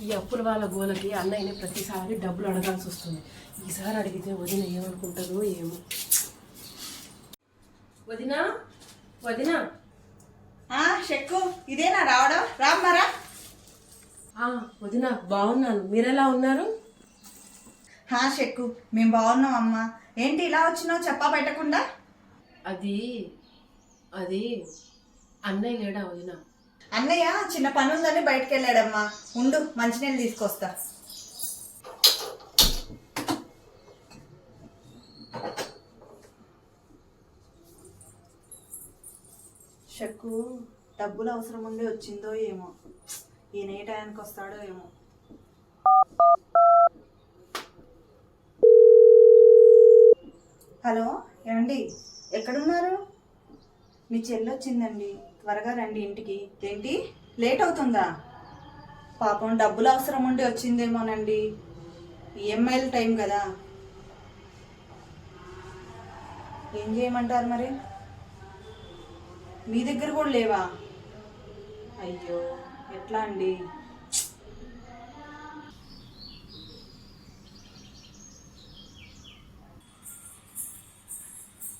ఈ అప్పుల వాళ్ళ గోలకి అన్నయ్యని ప్రతిసారి డబ్బులు అడగాల్సి వస్తుంది. ఈసారి అడిగితే వదిన ఏమనుకుంటుందో ఏమో. వదినా వదినా షెక్కు ఇదేనా రావడం? రామ్మారా. వదినా బాగున్నాను, మీరెలా ఉన్నారు? షెక్కు మేము బాగున్నాం అమ్మా. ఏంటి ఇలా వచ్చినావు చెప్పా పెట్టకుండా? అది అది అన్నయ్య లేడా వదినా? అన్నయ్య చిన్న పని ఉందని బయటకు వెళ్ళాడమ్మా. ఉండు మంచినీళ్ళు తీసుకొస్తా. షెక్కు డబ్బులు అవసరం ఉండి వచ్చిందో ఏమో. ఈయన ఏ టైంకి వస్తాడో ఏమో. హలో ఏమండి, ఎక్కడున్నారు? మీ చెల్లి వచ్చిందండి, త్వరగా రండి ఇంటికి. ఏంటి లేట్ అవుతుందా? పాపం డబ్బులు అవసరం ఉండి వచ్చిందేమోనండి. ఈఎంఐల టైం కదా. ఏం చేయమంటారు మరి? మీ దగ్గర కూడా లేవా? అయ్యో ఎట్లా అండి?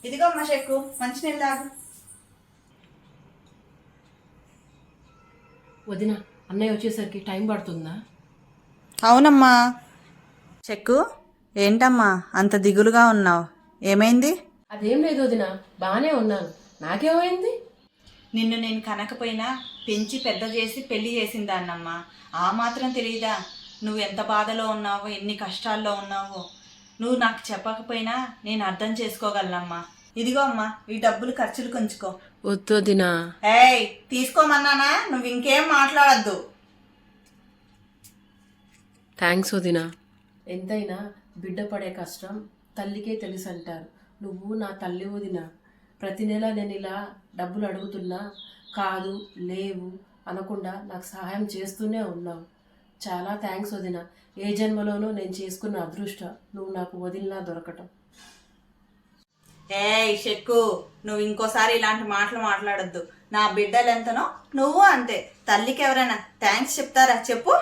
ఇదిగో అమ్మా షెక్కు, మంచినీళ్ళు తాగు. వదిన అన్నయ్య వచ్చేసరికి టైం పడుతుందా? అవునమ్మా. చెక్కు ఏంటమ్మా అంత దిగులుగా ఉన్నావు? ఏమైంది? అదేం లేదు వదిన, బాగానే ఉన్నాను. నాకేమైంది? నిన్ను నేను కనకపోయినా పెంచి పెద్ద చేసి పెళ్లి చేసిందాన్నమ్మా. ఆ మాత్రం తెలియదా నువ్వు ఎంత బాధలో ఉన్నావో, ఎన్ని కష్టాల్లో ఉన్నావో? నువ్వు నాకు చెప్పకపోయినా నేను అర్థం చేసుకోగలనమ్మా. ఇదిగో అమ్మా, ఈ డబ్బులు ఖర్చులు కొంచుకో. వద్దు వదినా. ఏయ్ తీసుకోమన్నానా? నువ్వు ఇంకేం మాట్లాడద్దు. థ్యాంక్స్ వదినా. ఎంతైనా బిడ్డ పడే కష్టం తల్లికే తెలుసు అంటారు. నువ్వు నా తల్లి వదినా. ప్రతి నెల నేను ఇలా డబ్బులు అడుగుతున్నా కాదు లేవు అనకుండా నాకు సహాయం చేస్తూనే ఉన్నావు. చాలా థ్యాంక్స్ వదినా. ఏ జన్మలోనూ నేను చేసుకున్న అదృష్టం నువ్వు నాకు వదిలినా దొరకటం. ఏయ్ షెక్కు, నువ్వు ఇంకోసారి ఇలాంటి మాటలు మాట్లాడొద్దు. నా బిడ్డలు ఎంతనో నువ్వు అంతే. తల్లికి ఎవరైనా థ్యాంక్స్ చెప్తారా చెప్పు?